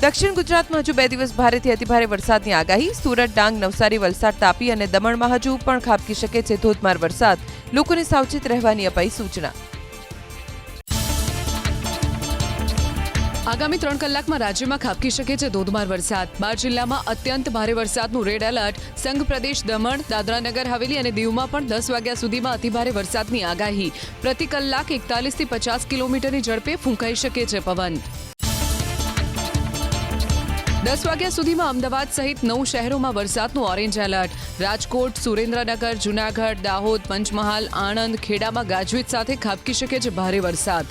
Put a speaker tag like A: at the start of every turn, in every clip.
A: દક્ષિણ ગુજરાતમાં હજુ 2 દિવસ ભારેથી અતિભારે વરસાદની આગાહી. સુરત, ડાંગ, નવસારી, વલસાડ, તાપી અને દમણમાં હજુ પણ ખાબકી શકે છે ધોધમાર વરસાદ. લોકોને સાવચેત રહેવાની અપાઈ સૂચના.
B: આગામી 3 કલાકમાં રાજ્યમાં ખાબકી શકે છે ધોધમાર વરસાદ. 12 જિલ્લામાં અત્યંત ભારે વરસાદનું રેડ એલર્ટ. સંઘ પ્રદેશ દમણ, દાદરાનગર હવેલી અને દીવમાં પણ 10 વાગ્યા સુધીમાં અતિભારે વરસાદની આગાહી. પ્રતિ કલાક 41 થી 50 કિલોમીટરની ઝડપે ફૂંકાઈ શકે છે પવન. 10 વાગ્યા સુધીમાં અમદાવાદ સહિત 9 શહેરોમાં વરસાદનું ઓરેન્જ એલર્ટ. રાજકોટ, સુરેન્દ્રનગર, જૂનાગઢ, દાહોદ, પંચમહાલ, આણંદ, ખેડામાં ગાજવીજ સાથે ખાબકી શકે છે ભારે વરસાદ.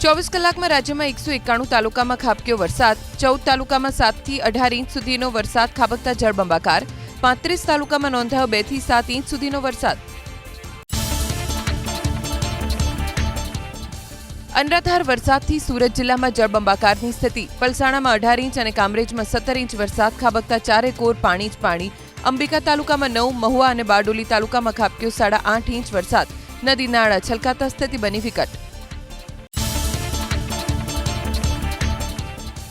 A: 24 કલાકમાં રાજ્યમાં 191 તાલુકામાં ખાબક્યો વરસાદ. 14 તાલુકામાં 7 થી 18 ઇંચ સુધીનો વરસાદ ખાબકતા જળબંબાકાર. 35 તાલુકામાં નોંધાયો 2 થી 7 ઇંચ સુધીનો વરસાદ. અનરાધાર વરસાદથી સુરત જિલ્લામાં જળબંબાકારની સ્થિતિ. પલસાણામાં 18 ઇંચ અને કામરેજમાં 17 ઇંચ વરસાદ ખાબકતા ચારે કોર પાણી જ પાણી. અંબિકા તાલુકામાં 9, મહુવા અને બારડોલી તાલુકામાં ખાબક્યો 8.5 ઇંચ વરસાદ. નદી નાળા છલકાતા સ્થિતિ બની વિકટ.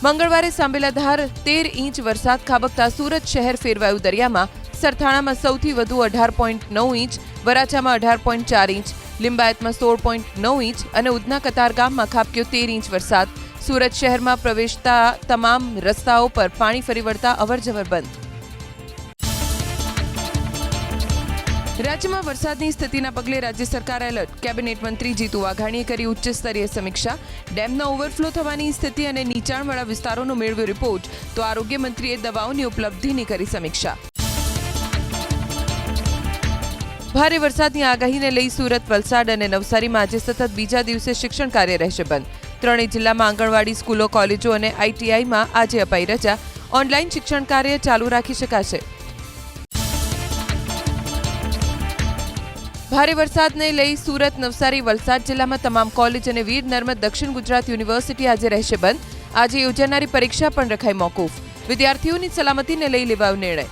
A: મંગળવારે સાંબેલાધાર 13 ઇંચ વરસાદ ખાબકતા સુરત શહેર ફેરવાયું દરિયામાં. સરથાણામાં સૌથી વધુ 18.9 ઇંચ, વરાછામાં 18.4 ઇંચ, લિંબાયતમાં 16.9 ઇંચ અને ઉધના કતારગામમાં ખાબક્યો 13 ઇંચ વરસાદ. સુરત શહેરમાં પ્રવેશતા તમામ રસ્તાઓ પર પાણી ફરી વળતા અવરજવર બંધ. રાજ્યમાં વરસાદની સ્થિતિના પગલે રાજ્ય સરકાર એલર્ટ. કેબિનેટ મંત્રી જીતુ વાઘાણીએ કરી ઉચ્ચ સ્તરીય સમીક્ષા. ડેમના ઓવરફ્લો થવાની સ્થિતિ અને નીચાણવાળા વિસ્તારોનો મેળવ્યો રિપોર્ટ, તો આરોગ્ય મંત્રીએ દવાઓની ઉપલબ્ધિની કરી સમીક્ષા. ભારે વરસાદની આગાહીને લઈ સુરત, વલસાડ અને નવસારીમાં આજે સતત બીજા દિવસે શિક્ષણ કાર્ય રહેશે બંધ. ત્રણેય જિલ્લામાં આંગણવાડી સ્કૂલો, કોલેજો અને આઈટીઆઈમાં આજે અપાઈ રજા. ઓનલાઈન શિક્ષણ કાર્ય ચાલુ રાખી શકાશે. ભારે વરસાદને લઈ સુરત, નવસારી, વલસાડ જિલ્લામાં તમામ કોલેજ અને વીર નર્મદ દક્ષિણ ગુજરાત યુનિવર્સિટી આજે રહેશે બંધ. આજે યોજાનારી પરીક્ષા પણ રખાઈ મોકૂફ. વિદ્યાર્થીઓની સલામતીને લઈ લેવાયો નિર્ણય.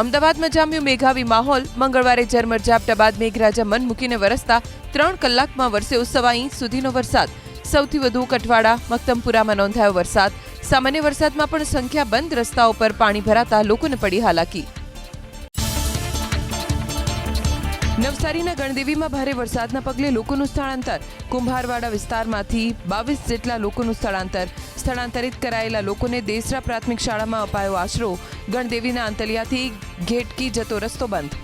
A: અમદાવાદમાં જામ્યો મેઘાવી માહોલ. મંગળવારે ઝરમર ઝાપટા બાદ મેઘરાજા મન મૂકીને વરસતા 3 કલાકમાં વરસ્યો 1.25 ઇંચ સુધીનો વરસાદ. સૌથી વધુ કઠવાડા, મક્તમપુરામાં નોંધાયો વરસાદ. સામાન્ય વરસાદમાં પણ સંખ્યાબંધ રસ્તાઓ પર પાણી ભરાતા લોકોને પડી હાલાકી. નવસારીના ગણદેવીમાં ભારે વરસાદના પગલે લોકોનું સ્થળાંતર. કુંભારવાડા વિસ્તારમાંથી 22 જેટલા લોકોનું સ્થળાંતરિત કરાયેલા લોકોને દેસરા પ્રાથમિક શાળામાં અપાયો આશરો. ગણદેવીના આંતલિયાથી ઘેટકી જતો રસ્તો બંધ.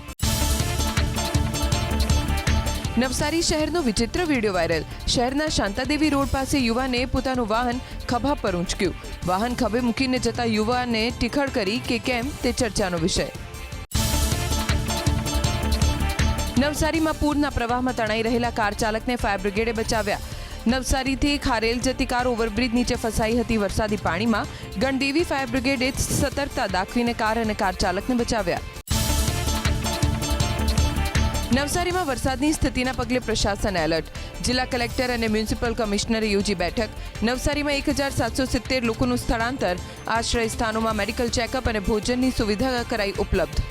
A: નવસારી શહેરનો વિચિત્ર વિડીયો વાયરલ. શહેરના શાંતાદેવી રોડ પાસે યુવાને પોતાનું વાહન ખભા પર ઊંચક્યું. વાહન ખભે મૂકીને જતા યુવાને ટીખળ કરી કે કેમ તે ચર્ચાનો વિષય. નવસારીમાં પૂરના પ્રવાહમાં તણાઈ રહેલા કાર ચાલકને ફાયર બ્રિગેડે બચાવ્યા. નવસારીથી ખારેલ જતી કાર ઓવરબ્રિજ નીચે ફસાઈ હતી વરસાદી પાણીમાં. ગણદેવી ફાયર બ્રિગેડે સતર્કતા દાખવીને કાર અને કાર ચાલકને બચાવ્યા. નવસારીમાં વરસાદની સ્થિતિના પગલે પ્રશાસન એલર્ટ. જિલ્લા કલેક્ટર અને મ્યુનિસિપલ કમિશનરે યોજી બેઠક. નવસારીમાં 1770 લોકોનું સ્થળાંતર. આશ્રય સ્થાનોમાં મેડિકલ ચેકઅપ અને ભોજનની સુવિધા કરાઈ ઉપલબ્ધ.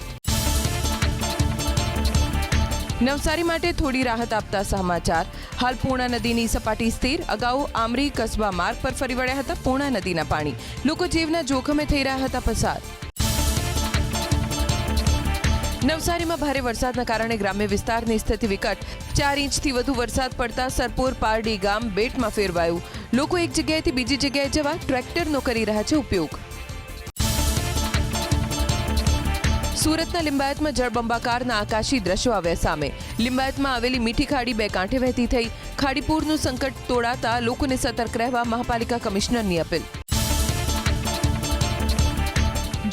A: નવસારી માટે થોડી રાહત આપતા સમાચાર. હાલ પૂર્ણા નદીની સપાટી સ્થિર. અગાઉ આમરી કસ્બા માર્ગ પર ફરી વળ્યા હતા પૂર્ણા નદીના પાણી. લોકો જીવના જોખમે થઈ રહ્યા હતા પસાર. નવસારીમાં ભારે વરસાદના કારણે ગ્રામ્ય વિસ્તારની સ્થિતિ વિકટ. 4 ઇંચથી વધુ વરસાદ પડતા સરપોર પારડી ગામ બેટમાં ફેરવાયું. લોકો એક જગ્યાએથી બીજી જગ્યાએ જવા ટ્રેક્ટરનો કરી રહ્યા છે ઉપયોગ. સુરતના લિંબાયતમાં જળબંબાકારના આકાશી દ્રશ્યો આવ્યા સામે. લિંબાયતમાં આવેલી મીઠી ખાડી 2 કાંઠે વહેતી થઈ. ખાડીપૂરનું સંકટ તોડાતા લોકોને સતર્ક રહેવા મહાપાલિકા કમિશનરની અપીલ.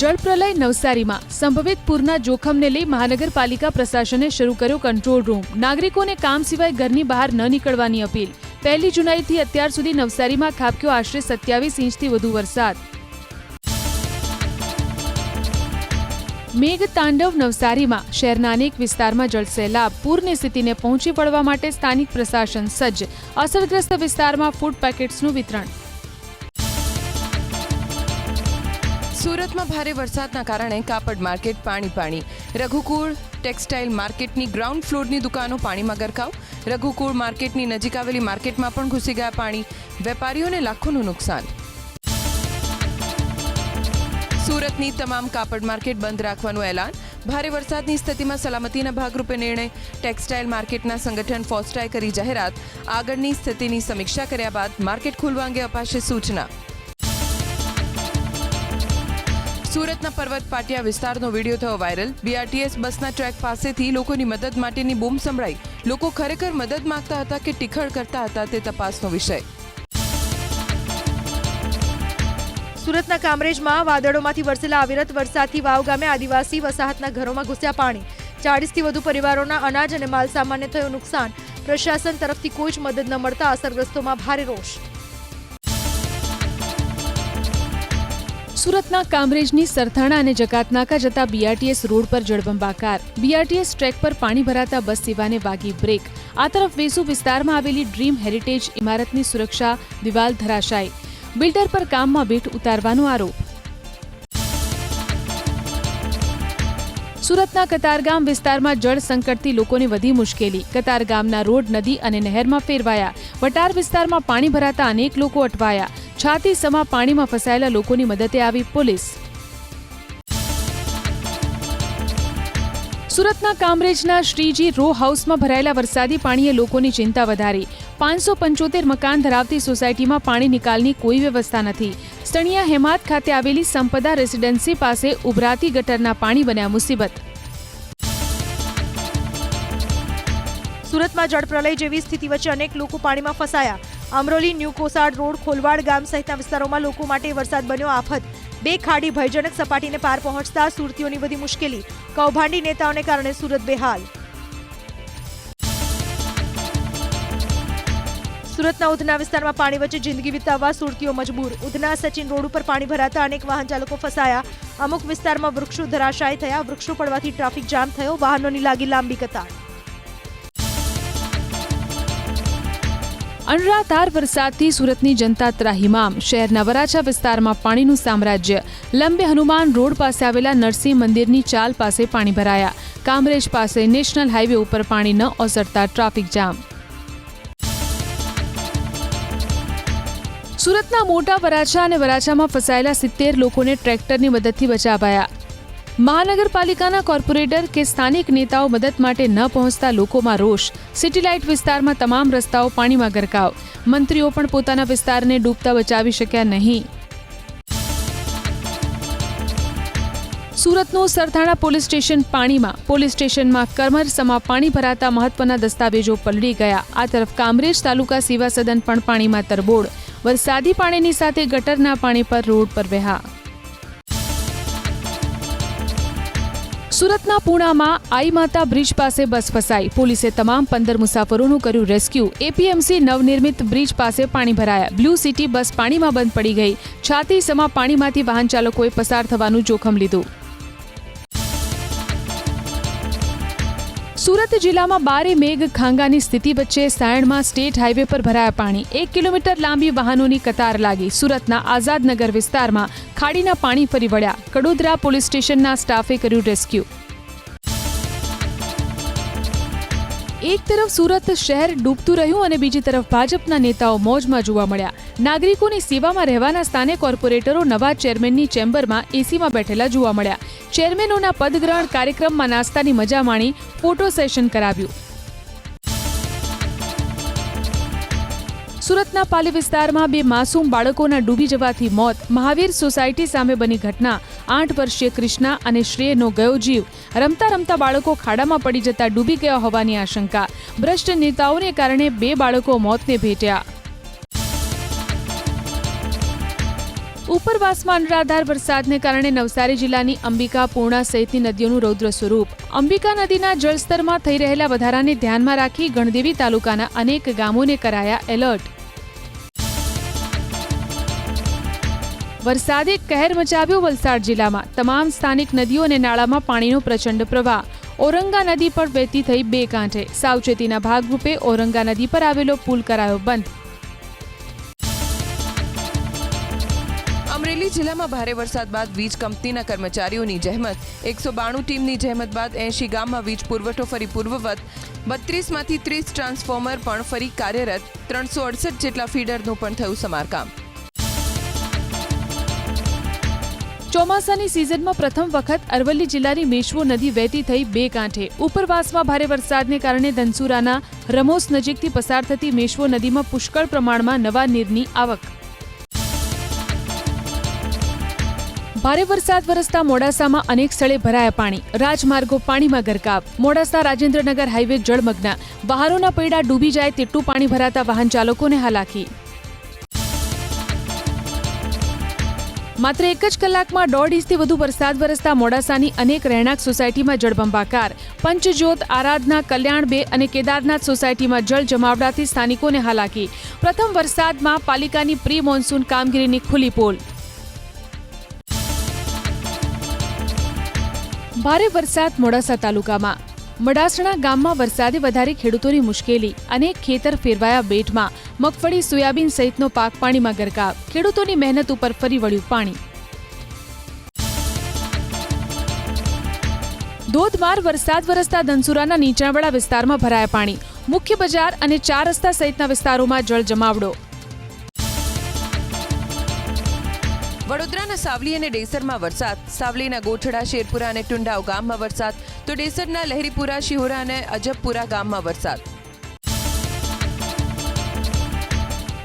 C: જળપ્રલય નવસારીમાં સંભવિત પૂરના જોખમને લઈ મહાનગરપાલિકા પ્રશાસને શરૂ કર્યો કંટ્રોલ રૂમ. નાગરિકોને કામ સિવાય ઘરની બહાર ન નીકળવાની અપીલ. 1 જુલાઈથી અત્યાર સુધી નવસારીમાં ખાબક્યો આશરે 27 ઇંચથી વધુ વરસાદ. મેઘ તાંડવ નવસારીમાં. શહેરના અનેક વિસ્તારમાં જળસેલાબ. પૂરની સ્થિતિને પહોંચી વળવા માટે સ્થાનિક પ્રશાસન સજ્જ. અસરગ્રસ્ત વિસ્તારમાં ફૂડ પેકેટ્સનું વિતરણ. સુરત
A: સુરતમાં ભારે વરસાદના કારણે કાપડ માર્કેટ પાણી. રઘુકુળ ટેક્સટાઇલ માર્કેટની ગ્રાઉન્ડ ફ્લોરની દુકાનો પાણીમાં ગરકાવ. રઘુકુળ માર્કેટની નજીક આવેલી માર્કેટમાં પણ ઘૂસી ગયા પાણી. વેપારીઓને લાખોનું નુકસાન. સુરતની તમામ કાપડ માર્કેટ બંધ રાખવાનું એલાન. ભારે વરસાદની સ્થિતિમાં સલામતીના ભાગરૂપે નિર્ણય. ટેક્સટાઇલ માર્કેટના સંગઠન ફોસ્ટાએ કરી જાહેરાત. આગળની સ્થિતિની સમીક્ષા કર્યા બાદ માર્કેટ ખોલવા અંગે અપાશે સૂચના. સુરતના પર્વત પાટિયા વિસ્તારનો વિડીયો થયો વાયરલ. બીઆરટીએસ બસના ટ્રેક પાસેથી લોકોની મદદ માટેની બૂમ સંભળાઈ. લોકો ખરેખર મદદ માંગતા હતા કે ટીખળ કરતા હતા તે તપાસનો વિષય.
D: સુરતના કામરેજમાં વાદળોમાંથી વરસેલા અવિરત વરસાદથી વાવ ગામે આદિવાસી વસાહતના ઘરોમાં ઘૂસ્યા પાણી. 40થી વધુ પરિવારોના અનાજ અને માલસામાનને થયું નુકસાન. પ્રશાસન તરફથી કોઈ જ મદદ ન મળતા અસરગ્રસ્તોમાં ભારે રોષ.
C: સુરતના કામરેજની સરથાણા અને જકાતનાકા જતા બીઆરટીએસ રોડ પર જળબંબાકાર. બીઆરટીએસ ટ્રેક પર પાણી ભરાતા બસ સેવાને વાગી બ્રેક. આ તરફ વેસુ વિસ્તારમાં આવેલી ડ્રીમ હેરિટેજ ઇમારતની સુરક્ષા દિવાલ ધરાશાયી. બિલ્ડર પર કામમાં બીટ ઉતારવાનો આરોપ. સુરતના કતારગામ વિસ્તારમાં જળ સંકટથી લોકોને વધી મુશ્કેલી. કતારગામના રોડ નદી અને નહેરમાં ફેરવાયા. વટાર વિસ્તારમાં પાણી ભરાતા અનેક લોકો અટવાયા. છાતી સમા પાણીમાં ફસાયેલા લોકોની મદદે આવી પોલીસ. સુરતના કામરેજના શ્રીજી રો હાઉસમાં ભરાયેલા વરસાદી પાણીએ લોકોની ચિંતા વધારી. 575 મકાન ધરાવતી સોસાયટીમાં પાણી નિકાલની કોઈ વ્યવસ્થા નથી. સણિયા હેમાત ખાતે આવેલી સંપદા રેસિડેન્સી પાસે ઉભરાતી ગટરના પાણી બન્યા મુસીબત.
D: સુરતમાં જળપ્રલય જેવી સ્થિતિ વચ્ચે અનેક લોકો પાણીમાં ફસાયા. અમરોલી ન્યૂ કોસાડ રોડ ખોલવાડ ગામ સહિતના વિસ્તારોમાં લોકો માટે વરસાદ બન્યો આફત. 2 ખાડી ભયજનક સપાટીને પાર પહોંચતા સુરતીઓની વધી મુશ્કેલી. કૌભાંડી નેતાઓને કારણે સુરત બેહાલ. સુરતના ઉધના વિસ્તારમાં પાણી વચ્ચે જિંદગી વિતાવવા સુરતીઓ મજબૂર. ઉધના સચિન રોડ ઉપર પાણી ભરાતા અનેક વાહન ચાલકો ફસાયા. અમુક વિસ્તારમાં વૃક્ષો ધરાશાયી થયા. વૃક્ષો પડવાથી ટ્રાફિક જામ થયો. વાહનોની લાગી લાંબી કતાર.
C: અનરાધાર વરસાદથી સુરતની જનતા ત્રાહિમામ. શહેરના વરાછા વિસ્તારમાં પાણીનું સામ્રાજ્ય. લંબે હનુમાન રોડ પાસે આવેલા નરસિંહ મંદિરની ચાલ પાસે પાણી ભરાયા. કામરેજ પાસે નેશનલ હાઈવે ઉપર પાણી ન ઓસરતા ટ્રાફિક જામ. સુરતના મોટા વરાછા અને વરાછામાં ફસાયેલા 70 લોકોને ટ્રેક્ટરની મદદથી બચાવાયા. મહાનગરપાલિકાના કોર્પોરેટર કે સ્થાનિક નેતાઓ મદદ માટે ન પહોંચતા લોકોમાં રોષ. સિટી લાઇટ વિસ્તારમાં તમામ રસ્તાઓ પાણીમાં ગરકાવ. મંત્રીઓ પણ પોતાના વિસ્તારને ડૂબતા બચાવી શક્યા નહીં. સુરતનું સરથાણા પોલીસ સ્ટેશન પાણીમાં. પોલીસ સ્ટેશનમાં કમરસમા પાણી ભરાતા મહત્વના દસ્તાવેજો પલળી ગયા. આ તરફ કામરેજ તાલુકા સેવા સદન પણ પાણીમાં તરબોળ. વરસાદી પાણીની સાથે ગટરના પાણી પર રોડ પર વહ્યા. સુરતના પૂણામાં આઈ માતા બ્રિજ પાસે બસ ફસાઈ. પોલીસે તમામ 15 મુસાફરોનું કર્યું રેસ્ક્યુ. એપીએમસી નવનિર્મિત બ્રિજ પાસે પાણી ભરાયા. બ્લુ સિટી બસ પાણીમાં બંધ પડી ગઈ. છાતી સમા પાણીમાંથી વાહન ચાલકોએ પસાર થવાનું જોખમ લીધું. સુરત જિલ્લામાં બારે મેઘ ખાંગાની સ્થિતિ વચ્ચે સાયણમાં સ્ટેટ હાઈવે પર ભરાયા પાણી. 1 કિલોમીટર લાંબી વાહનોની કતાર લાગી. સુરતના આઝાદનગર વિસ્તારમાં ખાડીના પાણી ફરી વળ્યા. કડોદરા પોલીસ સ્ટેશનના સ્ટાફે કર્યું રેસ્ક્યુ. એક તરફ સુરત શહેર ડૂબતું રહ્યું અને બીજી તરફ ભાજપના નેતાઓ મોજમાં જોવા મળ્યા. નાગરિકોની સેવામાં રહેવાના સ્થાને કોર્પોરેટરો નવા ચેરમેનની ચેમ્બરમાં એસીમાં બેઠેલા જોવા મળ્યા. ચેરમેનોના પદગ્રહણ કાર્યક્રમમાં નાસ્તાની મજા માણી. ફોટો સેશન કરાવ્યું. સુરતના પાલી વિસ્તારમાં 2 માસૂમ બાળકોના ડૂબી જવાથી મોત. મહાવીર સોસાયટી સામે બની ઘટના. 8 વર્ષીય કૃષ્ણા અને શ્રેયનો ગયો જીવ. રમતા રમતા બાળકો ખાડામાં પડી જતા ડૂબી ગયા હોવાની આશંકા. ભ્રષ્ટ નેતાઓને કારણે 2 બાળકો મોતને ભેટ્યા. ઉપરવાસમાં અનરાધાર વરસાદને કારણે નવસારી જિલ્લાની અંબિકા, પૂર્ણા સહિતની નદીઓનું રૌદ્ર સ્વરૂપ. અંબિકા નદીના જળસ્તરમાં થઈ રહેલા વધારાને ધ્યાનમાં રાખી ગણદેવી તાલુકાના અનેક ગામોને કરાયા એલર્ટ. વરસાદે કહેર મચાવ્યો વલસાડ જિલ્લામાં. તમામ સ્થાનિક નદીઓ અને નાળામાં પાણીનો પ્રચંડ પ્રવાહ. ઔરંગા નદી પણ વહેતી થઈ 2 કાંઠે. સાવચેતીના ભાગરૂપે ઔરંગા નદી પર આવેલો પુલ કરાયો બંધ.
A: અમરેલી જિલ્લામાં ભારે વરસાદ બાદ વીજ કંપનીના કર્મચારીઓની જહેમત, 192 ટીમની જહેમત બાદ 80 ગામમાં વીજ પુરવઠો ફરી પૂર્વવત, 32માંથી 30 ટ્રાન્સફોર્મર પણ ફરી કાર્યરત, 368 જેટલા ફીડરનું પણ થયું સમારકામ.
C: ચોમાસાની સિઝનમાં પ્રથમ વખત અરવલ્લી જિલ્લાની મેશ્વો નદી વહેતી થઈ બે કાંઠે. ઉપરવાસમાં ભારે વરસાદને કારણે ધનસુરાના રમોસ નજીકથી પસાર થતી મેશ્વો નદીમાં પુષ્કળ પ્રમાણમાં નવા નીરની આવક. ભારે વરસાદ વરસતા મોડાસામાં અનેક સ્થળે ભરાયા પાણી. રાજમાર્ગો પાણીમાં ગરકાવ. મોડાસા રાજેન્દ્રનગર હાઈવે જળમગ્ન. વાહનોના પૈડા ડૂબી જાય તેટલું પાણી ભરાતા વાહન ચાલકોને હાલાકી. માત્ર એક જ કલાકમાં 1.5 ઇંચથી વધુ વરસાદ વરસતા મોડાસાની અનેક રહેણાંક સોસાયટીમાં જળબંબાકાર. પંચજ્યોત, આરાધના, કલ્યાણ 2 અને કેદારનાથ સોસાયટીમાં જળ જમાવડાથી સ્થાનિકોને હાલાકી. પ્રથમ વરસાદમાં પાલિકાની પ્રી મોન્સૂન કામગીરીની ખુલ્લી પોલ. ભારે વરસાદ મોડાસા તાલુકામાં. મડાસણા ગામમાં વરસાદે વધારી ખેડૂતોની મુશ્કેલી. અનેક ખેતર ફેરવાયા બેટમાં. મગફળી, સોયાબીન સહિતનો પાક પાણીમાં ગરકાવ. ખેડૂતોની મહેનત ઉપર ફરી વળ્યું પાણી. ધોધમાર વરસાદ વરસતા ધનસુરાના નીચાણવાળા વિસ્તારમાં ભરાયા પાણી. મુખ્ય બજાર અને 4 રસ્તા સહિતના વિસ્તારોમાં જળ જમાવડો.
A: વડોદરાના સાવલી અને ડેસરમાં વરસાદ. સાવલીના ગોઠડા, શેરપુરા અને ટુંડાવ ગામમાં વરસાદ, તો ડેસરના લહેરીપુરા, શિહોરા અને અજબપુરા ગામમાં વરસાદ.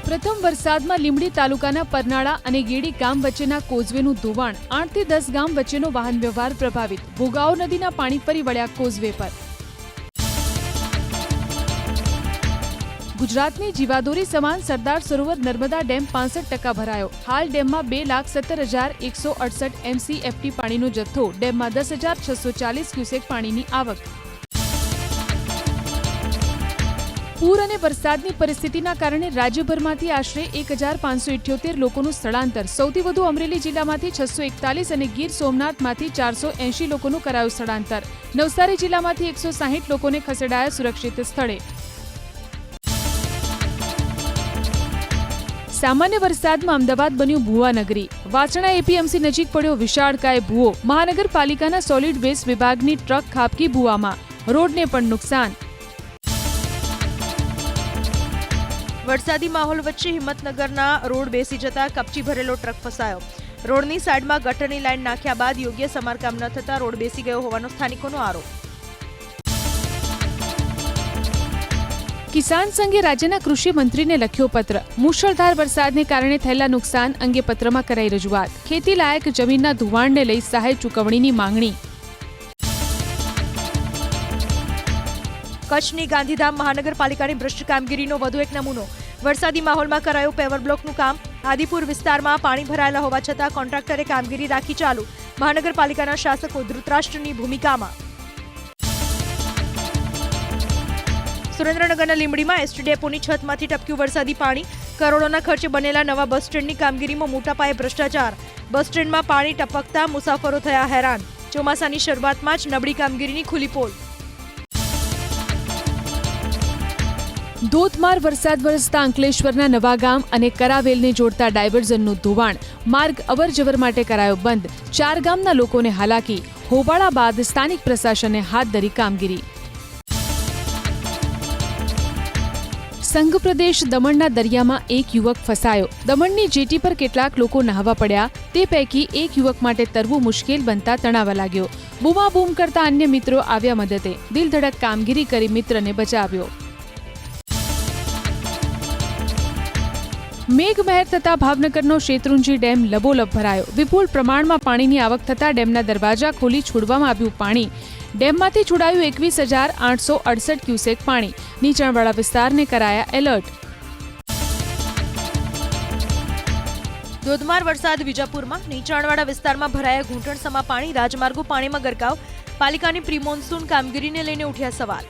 C: પ્રથમ વરસાદમાં લીંબડી તાલુકાના પરનાળા અને ગેડી ગામ વચ્ચેના કોઝવેનું ધોવાણ. 8 થી 10 ગામ વચ્ચેનો વાહન વ્યવહાર પ્રભાવિત. ભોગાવો નદીના પાણી ફરી વળ્યા કોઝવે પર. ગુજરાતની જીવાદોરી સમાન સરદાર સરોવર નર્મદા ડેમ 65% ભરાયો. હાલ ડેમમાં 2,17,168 MCFT પાણીનો જથ્થો. ડેમમાં 10,640 ક્યુસેક પાણીની આવક. પૂર અને વરસાદની પરિસ્થિતિના કારણે રાજ્યભરમાંથી આશરે 1,578 લોકોનું સ્થળાંતર. સૌથી વધુ અમરેલી જિલ્લામાંથી 641 અને ગીર સોમનાથમાંથી 480 લોકોનું કરાયું સ્થળાંતર. નવસારી જિલ્લામાંથી 160 લોકોને ખસેડાયા સુરક્ષિત સ્થળે. સામાન્ય વરસાદમાં અમદાવાદ બન્યું ભૂવા નગરી. વાસણા એપીએમસી નજીક પડ્યો વિશાળકાય ભૂવો. મહાનગરપાલિકાના સોલિડ વેસ્ટ વિભાગની ટ્રક ખાબકી ભૂવામાં. રોડને પણ નુકસાન.
D: વરસાદી માહોલ વચ્ચે હિંમતનગરના રોડ બેસી જતા કપચી ભરેલો ટ્રક ફસાયો. રોડની સાઈડમાં ગટરની લાઈન નાખ્યા બાદ યોગ્ય સમારકામ ન થતા રોડ બેસી ગયો હોવાનો સ્થાનિકોનો આરોપ.
C: કિસાન સંઘે રાજ્યના કૃષિ મંત્રીને લખ્યો પત્ર. મુશળધાર વરસાદને કારણે થયેલા નુકસાન અંગે પત્રમાં કરાઈ રજૂઆત. ખેતી લાયક જમીનના ધોવાણને લઈ સહાય ચૂકવણીની માંગણી.
D: કચ્છની ગાંધીધામ મહાનગરપાલિકાની ભ્રષ્ટ કામગીરીનો વધુ એક નમૂનો. વરસાદી માહોલમાં કરાયું પેવર બ્લોકનું કામ. આદિપુર વિસ્તારમાં પાણી ભરાયેલા હોવા છતાં કોન્ટ્રાક્ટરે કામગીરી રાખી ચાલુ. મહાનગરપાલિકાના શાસકો ધૃતરાષ્ટ્રની ભૂમિકામાં. સુરેન્દ્રનગરના લીંબડીમાં એસટી ડેપોની છતમાંથી ટપક્યું વરસાદી પાણી. કરોડોના ખર્ચે બનેલા નવા બસ સ્ટેન્ડની કામગીરીમાં મોટા પાયે ભ્રષ્ટાચાર. બસ સ્ટેન્ડમાં પાણી ટપકતા મુસાફરો થયા હેરાન. ચોમાસાની શરૂઆતમાં જ નબળી કામગીરીની ખુલ્લી પોલ.
C: ધોધમાર વરસાદ વરસતા અંકલેશ્વરના નવાગામ અને કરાવેલને જોડતા ડાયવર્ઝનનું ધોવાણ. માર્ગ અવરજવર માટે કરાયો બંધ. 4 ગામના લોકોને હાલાકી. હોબાળા બાદ સ્થાનિક પ્રશાસને હાથ ધરી કામગીરી. સંઘ પ્રદેશ દમણના દરિયામાં એક યુવક ફસાયો. દમણની જેટી પર કેટલાક લોકો નહાવા પડ્યા. તે પૈકી એક યુવક માટે તરવું મુશ્કેલ બનતા તણાવા લાગ્યો. બૂમાબૂમ કરતા અન્ય મિત્રો આવ્યા મદદે. દિલધડક કામગીરી કરી મિત્રને બચાવ્યો. મેઘમહેર થતા ભાવનગરનો શેત્રુંજી ડેમ લબોલબ ભરાયો. વિપુલ પ્રમાણમાં પાણીની આવક થતા ડેમના દરવાજા ખોલી છોડવામાં આવ્યું પાણી. ડેમમાંથી છોડાયું 21,868 ક્યુસેક પાણી. નીચાણવાળા વિસ્તારને કરાયા એલર્ટ.
D: ધોધમાર વરસાદ વિજાપુરમાં. નીચાણવાળા વિસ્તારમાં ભરાયા ઘૂંટણસમા પાણી. રાજમાર્ગો પાણીમાં ગરકાવ. પાલિકાની પ્રી મોન્સૂન કામગીરીને લઈને ઉઠ્યા સવાલ.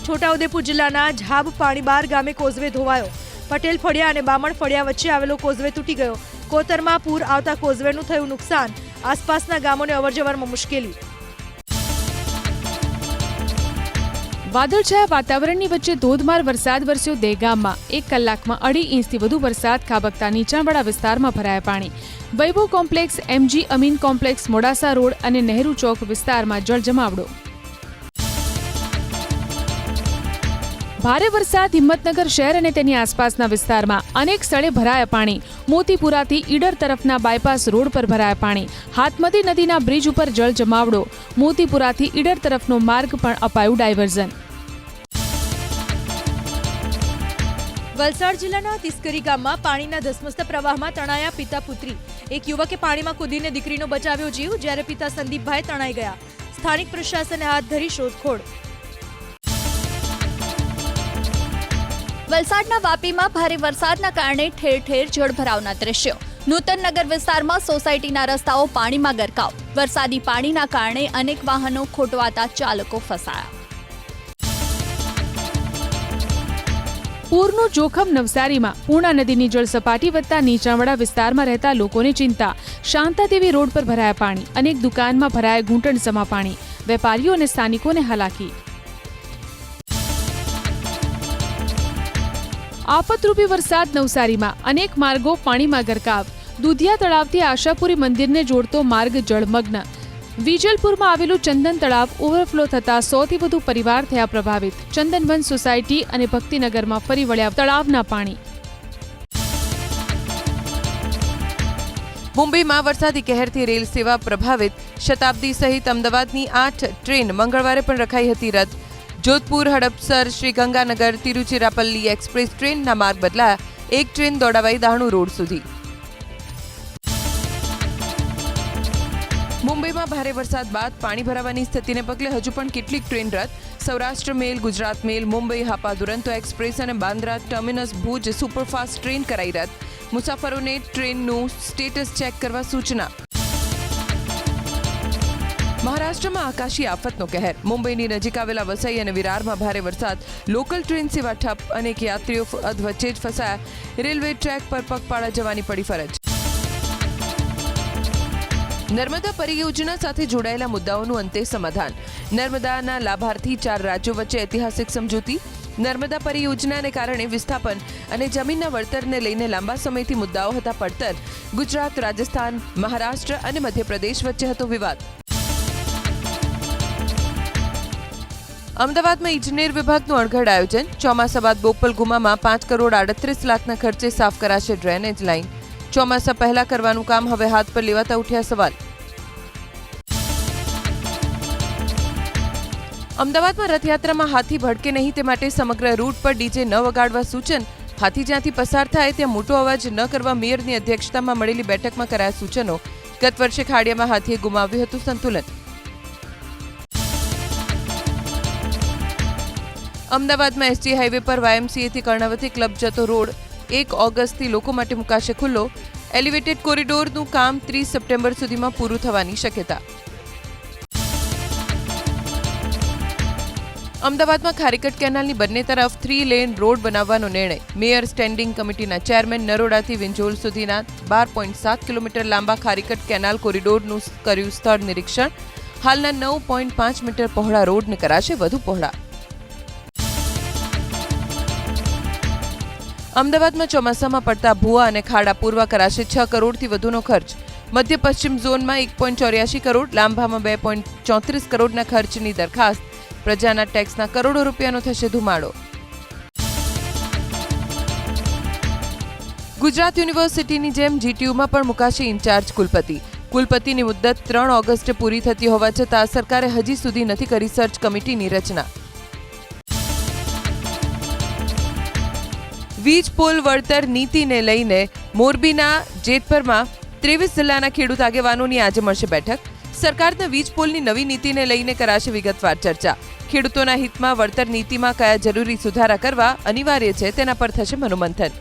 D: છોટાઉદેપુર જિલ્લાના ઝાબ પાણીબાર ગામે કોઝવે ધોવાયો. પટેલ ફળિયા અને બામણ ફળિયા વચ્ચે આવેલો કોઝવે તૂટી ગયો. કોતરમાં પૂર આવતા કોઝવેનું થયું નુકસાન. આસપાસના ગામોને અવરજવરમાં મુશ્કેલી.
C: વાદળછાયા વાતાવરણની વચ્ચે ધોધમાર વરસાદ વરસ્યો દહેગામમાં 1 કલાકમાં 2.5 ઇંચથી વધુ વરસાદ ખાબકતા નીચાણવાળા વિસ્તારમાં ભરાયા પાણી. Vaibhav complex, MG Amin complex, Modasa road અને નહેરુ ચોક વિસ્તારમાં જળજમાવડો. ભારે વરસાદ હિંમતનગર શહેર અને તેની આસપાસના વિસ્તારમાં અનેક સ્થળે ભરાયા પાણી. મોતીપુરાથી ઈડર તરફના બાયપાસ રોડ પર ભરાયા પાણી. હાથમતી નદીના બ્રિજ ઉપર જળજમાવડો. મોતીપુરાથી ઈડર તરફનો માર્ગ પણ અપાયું ડાયવર્ઝન.
D: વલસાડ જિલ્લાના તિસ્કરી ગામમાં પાણીના ધસમસતા પ્રવાહમાં તણાયા પિતા પુત્રી. એક યુવકે પાણીમાં કૂદીને દીકરીનો બચાવ્યો જીવ, જ્યારે પિતા સંદીપભાઈ તણાઈ ગયા. સ્થાનિક પ્રશાસને હાથ ધરી શોધખોળ.
E: વલસાડના વાપીમાં ભારે વરસાદના કારણે ઠેર ઠેર જળભરાવના દ્રશ્યો. નૂતનનગર વિસ્તારમાં સોસાયટીના રસ્તાઓ પાણીમાં ગરકાવ. વરસાદી પાણીના કારણે અનેક વાહનો ખોટવાતા ચાલકો ફસાયા.
C: પૂરનું જોખમ નવસારીમાં. પૂર્ણા નદીની જળસપાટી વધતા નીચાણવાળા વિસ્તારમાં રહેતા લોકોને ચિંતા. શાંતાદેવી રોડ પર ભરાયા પાણી. અનેક દુકાનમાં ભરાયા ઘૂંટણસમા પાણી. વેપારીઓ અને સ્થાનિકોને હાલાકી. આફતરૂપી વરસાદ નવસારીમાં. અનેક માર્ગો પાણીમાં ગરકાવ. દુધિયા તળાવથી આશાપુરી મંદિરને જોડતો માર્ગ જળમગ્ન. વિજલપુરમાં આવેલું ચંદન તળાવ ઓવરફ્લો થતા 100 થી વધુ પરિવાર થયા પ્રભાવિત. ચંદનવન સોસાયટી અને ભક્તિનગરમાં ફરી વળ્યા તળાવના પાણી.
A: મુંબઈમાં વરસાદી કહેરથી રેલ સેવા પ્રભાવિત. શતાબ્દી સહિત અમદાવાદની 8 ટ્રેન મંગળવારે પણ રખાઈ હતી રદ. જોધપુર, હડપસર, શ્રી ગંગાનગર, તિરુચિરાપલ્લી એક્સપ્રેસ ટ્રેનના માર્ગ બદલાયા. એક ટ્રેન દોડાવાઈ દાહણુ રોડ સુધી. મુંબઈમાં ભારે વરસાદ બાદ પાણી ભરાવાની સ્થિતિને પગલે હજુ પણ કેટલીક ટ્રેન રદ. સૌરાષ્ટ્ર મેલ, ગુજરાત મેલ, મુંબઈ હાપા દુરંતો એક્સપ્રેસ અને Bandra terminus Bhuj superfast train કરાઈ રદ. મુસાફરોને ટ્રેનનું સ્ટેટસ ચેક કરવા સૂચના. મહારાષ્ટ્રમાં આકાશી આફતનો કહેર. મુંબઈની નજીક આવેલા વસઈ અને વિરારમાં ભારે વરસાદ. લોકલ ટ્રેન સેવા ઠપ. અનેક યાત્રીઓ અધવચ્ચે જ ફસાયા. રેલવે ટ્રેક પર પગપાળા જવાની પડી ફરજ. નર્મદા પરિયોજના સાથે જોડાયેલા મુદ્દાઓનું અંતે સમાધાન. નર્મદાના લાભાર્થી 4 રાજ્યો વચ્ચે ઐતિહાસિક સમજૂતી. નર્મદા પરિયોજનાને કારણે વિસ્થાપન અને જમીનના વળતરને લઈને લાંબા સમયથી મુદ્દાઓ હતા પડતર. ગુજરાત, રાજસ્થાન, મહારાષ્ટ્ર અને મધ્યપ્રદેશ વચ્ચે હતો વિવાદ. અમદાવાદમાં ઇજનેર વિભાગનું અણઘડ આયોજન. ચોમાસા બાદ બોપલ ગુમામાં 5 કરોડ 38 લાખના ખર્ચે સાફ કરાશે ડ્રેનેજ લાઇન. ચોમાસા પહેલા કરવાનું કામ હવે હાથ પર લેવાતા ઉઠ્યા સવાલ. અમદાવાદમાં રથયાત્રામાં હાથી ભડકે નહીં તે માટે સમગ્ર રૂટ પર ડીજે ન વગાડવા સૂચન. હાથી જ્યાંથી પસાર થાય ત્યાં મોટો અવાજ ન કરવા મેયરની અધ્યક્ષતામાં મળેલી બેઠકમાં કરાયા સૂચનો. ગત વર્ષે ખાડિયામાં હાથીએ ગુમાવ્યું હતું સંતુલન. અમદાવાદમાં SG હાઈવે પર YMCA થી કર્ણાવતી ક્લબ જતો રોડ 1 ઓગસ્ટથી લોકો માટે મુકાશે ખુલ્લો. એલિવેટેડ કોરિડોરનું કામ 30 સપ્ટેમ્બર સુધીમાં પૂરું થવાની શક્યતા. અમદાવાદમાં ખારીકટ કેનાલની બંને તરફ 3 લેન રોડ બનાવવાનો નિર્ણય. મેયર સ્ટેન્ડિંગ કમિટીના ચેરમેન નરોડાથી વિંજોલ સુધીના 12.7 કિલોમીટર લાંબા ખારીકટ કેનાલ કોરિડોરનું કર્યું સ્થળ નિરીક્ષણ. હાલના 9.5 મીટર પહોળા રોડને કરાશે વધુ પહોળા. અમદાવાદમાં ચોમાસામાં પડતા ભૂવા અને ખાડા પૂરવા કરાશે 6 કરોડથી વધુનો ખર્ચ. મધ્ય પશ્ચિમ ઝોનમાં 1.84 કરોડ, લાંભામાં 2.34 કરોડના ખર્ચની દરખાસ્ત. પ્રજાના ટેક્સના કરોડો રૂપિયાનો થશે ધુમાડો. ગુજરાત યુનિવર્સિટીની જેમ GTUમાં પણ મુકાશે ઇન્ચાર્જ કુલપતિ. કુલપતિની મુદ્દત 3 ઓગસ્ટે પૂરી થતી હોવા છતાં સરકારે હજી સુધી નથી કરી સર્ચ કમિટીની રચના. વીજ પોલ વળતર નીતિને લઈને મોરબીના જેતપરમાં 23 જિલ્લાના ખેડૂત આગેવાનોની આજે મળશે બેઠક. સરકારના વીજ પોલની નવી નીતિને લઈને કરાશે વિગતવાર ચર્ચા. ખેડૂતોના હિતમાં વળતર નીતિમાં કયા જરૂરી સુધારા કરવા અનિવાર્ય છે તેના પર થશે મનોમંથન.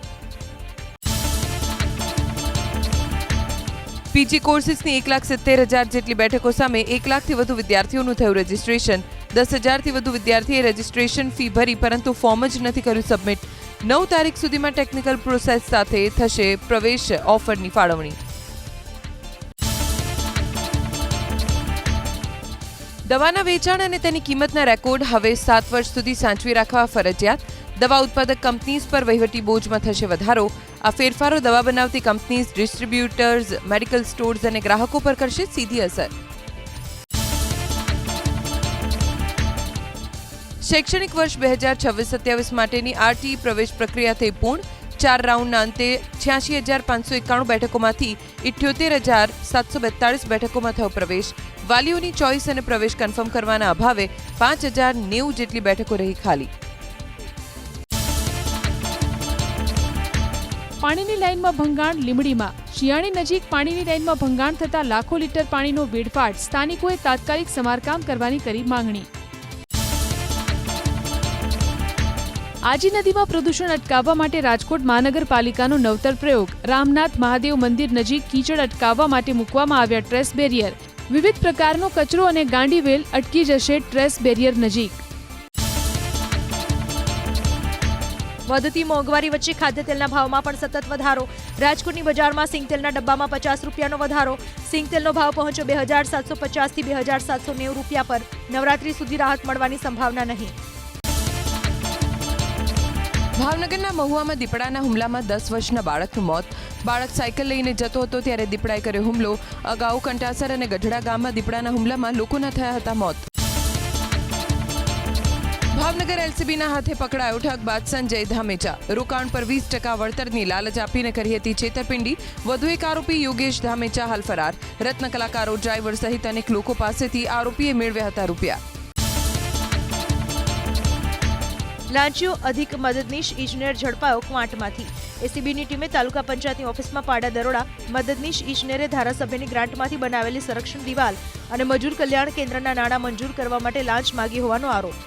A: પીજી કોર્સિસની 1,70,000 જેટલી બેઠકો સામે 1 લાખથી વધુ વિદ્યાર્થીઓનું થયું રજીસ્ટ્રેશન. 10,000થી વધુ વિદ્યાર્થીએ રજીસ્ટ્રેશન ફી ભરી પરંતુ ફોર્મ જ નથી કર્યું સબમિટ. 9 તારીખ સુધીમાં ટેકનિકલ પ્રોસેસ સાથે થશે પ્રવેશ ઓફરની ફાળવણી. દવાના વેચાણ અને તેની કિંમતના રેકોર્ડ હવે 7 વર્ષ સુધી સાચવી રાખવા ફરજિયાત. દવા ઉત્પાદક કંપનીઝ પર વહીવટી બોજમાં થશે વધારો. આ ફેરફારો દવા બનાવતી કંપનીઝ, ડિસ્ટ્રીબ્યુટર્સ, મેડિકલ સ્ટોર્સ અને ગ્રાહકો પર કરશે સીધી અસર. શૈક્ષણિક વર્ષ 2026-27 માટેની આરટી પ્રવેશ પ્રક્રિયા થઈ પૂર્ણ. 4 રાઉન્ડના અંતે 86,591 બેઠકોમાંથી 78,742 બેઠકોમાં થયો પ્રવેશ. વાલીઓની ચોઇસ અને પ્રવેશ કન્ફર્મ કરવાના અભાવે 5,090 જેટલી બેઠકો રહી ખાલી.
C: પાણીની લાઇનમાં ભંગાણ લીંબડીમાં. શિયાળી નજીક પાણીની લાઇનમાં ભંગાણ થતા લાખો લીટર પાણીનો વેડફાટ. સ્થાનિકોએ તાત્કાલિક સમારકામ કરવાની કરી માંગણી. આજી નદીમાં પ્રદૂષણ અટકાવવા માટે રાજકોટ મહાનગરપાલિકાનો નવતર પ્રયોગ. રામનાથ મહાદેવ મંદિર નજીક કીચડ અટકાવવા માટે મૂકવામાં આવ્યા ટ્રેસ બેરિયર. વિવિધ પ્રકારનો કચરો અને ગાંડીવેલ અટકી જશે ટ્રેસ બેરિયર નજીક.
D: વધતી મોંઘવારી વચ્ચે ખાદ્યતેલના ભાવમાં પણ સતત વધારો. રાજકોટની બજારમાં સિંગતેલના ડબ્બામાં 50 રૂપિયાનો વધારો. સિંગતેલનો ભાવ પહોંચ્યો 2,750 થી 2,790 રૂપિયા પર. નવરાત્રી સુધી રાહત મળવાની સંભાવના નહીં.
A: ભાવનગરના મહુવામાં દીપડાના હુમલામાં 10 વર્ષના બાળકનું મોત. બાળક સાયકલ લઈને જતો હતો ત્યારે દીપડાએ કર્યો હુમલો. અગાઉ કંટાસર અને ગઢડા ગામમાં દીપડાના હુમલામાં લોકોના થયા હતા મોત. ભાવનગર એલસીબીના હાથે પકડાયો ઠગબાજ સંજય ધામેચા. રોકાણ પર 20% વળતરની લાલચ આપીને કરી હતી છેતરપિંડી. વધુ એક આરોપી યોગેશ ધામેચા હાલ ફરાર. રત્ન કલાકારો, ડ્રાઈવર સહિત અનેક લોકો પાસેથી આરોપીએ મેળવ્યા હતા રૂપિયા.
D: લાંચીઓ અધિક મદદનીશ ઇજનેર ઝડપાયો ક્વાંટમાંથી. એસીબીની ટીમે તાલુકા પંચાયતની ઓફિસમાં પાડ્યા દરોડા. મદદનીશ ઇજનેરે ધારાસભ્યની ગ્રાન્ટમાંથી બનાવેલી સંરક્ષણ દિવાલ અને મજૂર કલ્યાણ કેન્દ્રના નાણાં મંજૂર કરવા માટે લાંચ માગી હોવાનો આરોપ.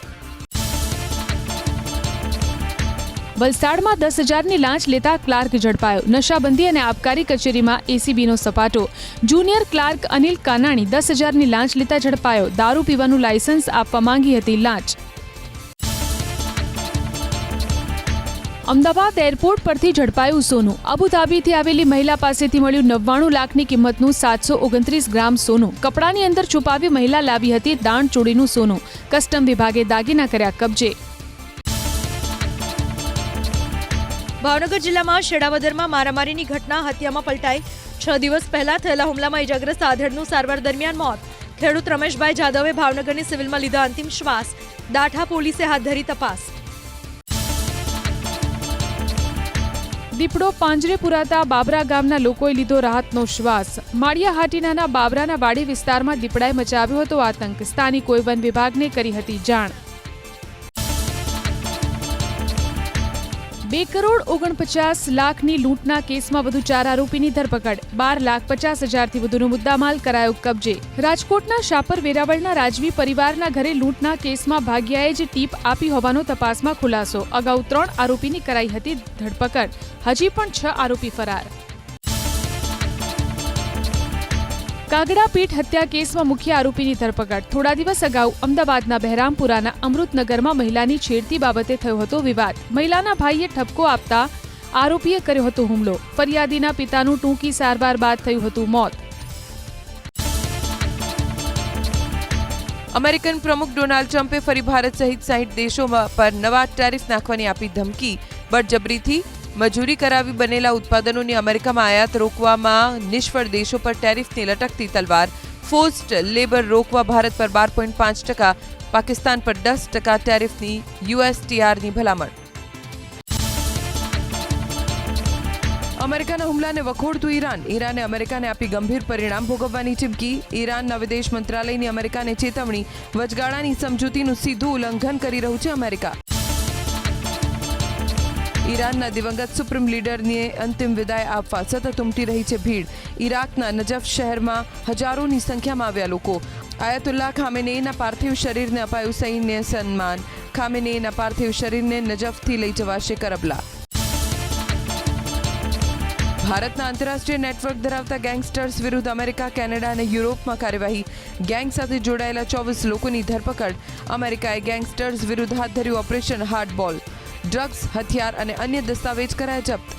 C: વલસાડમાં 10,000ની લાંચ લેતા ક્લાર્ક ઝડપાયો. નશાબંધી અને આબકારી કચેરીમાં એસીબીનો સપાટો. જુનિયર ક્લાર્ક અનિલ કાનાણી 10,000ની લાંચ લેતા ઝડપાયો. દારૂ પીવાનું લાયસન્સ આપવા માંગી હતી લાંચ. અમદાવાદ એરપોર્ટ પરથી ઝડપાયું સોનું. અબુધાબીથી આવેલી મહિલા પાસેથી મળ્યું 99 લાખની કિંમતનું 729 ગ્રામ સોનું. કપડાની અંદર છુપાવી મહિલા લાવી હતી દાણચોળીનું સોનું. કસ્ટમ વિભાગે દાગીના કર્યા કબજે.
D: ભાવનગર જિલ્લામાં શેડાવદરમાં મારામારીની ઘટના હત્યામાં પલટાઈ. 6 દિવસ પહેલા થયેલા હુમલામાં ઇજાગ્રસ્ત આધેડનું સારવાર દરમિયાન મોત. ખેડૂત રમેશભાઈ જાદવે ભાવનગરની સિવિલમાં લીધા અંતિમ શ્વાસ. દાઠા પોલીસે હાથ ધરી તપાસ.
C: દીપડો પાંજરે પુરાતા બાબરા ગામના લોકોએ લીધો રાહતનો શ્વાસ. માળિયા હાટીનાના બાબરાના વાડી વિસ્તારમાં દીપડાએ મચાવ્યો હતો આતંક. સ્થાનિકોએ વન વિભાગને કરી હતી જાણ. 2,49 લાખની લૂંટના કેસમાં વધુ 4 આરોપીની ધરપકડ. 12,50,000થી વધુનો મુદ્દામાલ કરાયો કબજે. રાજકોટના શાપર વેરાવળના રાજવી પરિવારના ઘરે લૂંટના કેસમાં ભાગ્યાએ જ ટીપ આપી હોવાનો તપાસમાં ખુલાસો. અગાઉ 3 આરોપીની કરાઈ હતી ધરપકડ. હજી પણ 6 આરોપી ફરાર. કાગડાપીઠ હત્યા કેસમાં મુખ્ય આરોપીની ધરપકડ. થોડા દિવસ અગાઉ અમદાવાદના બહેરામપુરાના અમૃતનગરમાં મહિલાની છેડતી બાબતે થયો હતો વિવાદ. મહિલાના ભાઈએ ઠપકો આપતા આરોપીએ કર્યો હતો હુમલો. ફરિયાદીના પિતાનું ટૂંકી સારવાર બાદ થયું હતું મોત.
A: અમેરિકન પ્રમુખ ડોનાલ્ડ ટ્રમ્પે ફરી ભારત સહિત 60 દેશો પર નવા ટેરિફ નાખવાની આપી ધમકી. બળજબરીથી મજૂરી કરાવી બનેલા ઉત્પાદનોની અમેરિકામાં આયાત રોકવામાં નિષ્ફળ દેશો પર ટેરિફની લટકતી તલવાર. ફોર્સ્ડ લેબર રોકવા ભારત પર 12.5%, પાકિસ્તાન પર 10% ટેરિફની યુએસટીઆરની ભલામણ. અમેરિકાના હુમલાને વખોડતું ઈરાન. ઈરાને અમેરિકાને આપી ગંભીર પરિણામ ભોગવવાની ચીમકી. ઈરાનના વિદેશ મંત્રાલયની અમેરિકાને ચેતવણી. વચગાળાની સમજૂતીનું સીધું ઉલ્લંઘન કરી રહ્યું છે અમેરિકા. ઈરાનના દિવંગત સુપ્રીમ લીડરને અંતિમ વિદાય આપવા સતત ઉમટી રહી છે ભીડ. ઇરાકના નજફ શહેરમાં હજારોની સંખ્યામાં આવ્યા લોકો. આયતુલ્લાહ ખામેનેઈના પાર્થિવ શરીરને અપાયું સૈન્ય સન્માન. ખામેનેઈના પાર્થિવ શરીરને નજફથી લઈ જવાશે કરબલા. ભારતના આંતરરાષ્ટ્રીય નેટવર્ક ધરાવતા ગેંગસ્ટર્સ વિરુદ્ધ અમેરિકા, કેનેડા અને યુરોપમાં કાર્યવાહી. ગેંગ સાથે જોડાયેલા 24 લોકોની ધરપકડ. અમેરિકાએ ગેંગસ્ટર્સ વિરુદ્ધ હાથ ધર્યું ઓપરેશન હાર્ડબોલ. ડ્રગ્સ, હથિયાર અને અન્ય દસ્તાવેજ કરાયા જપ્ત.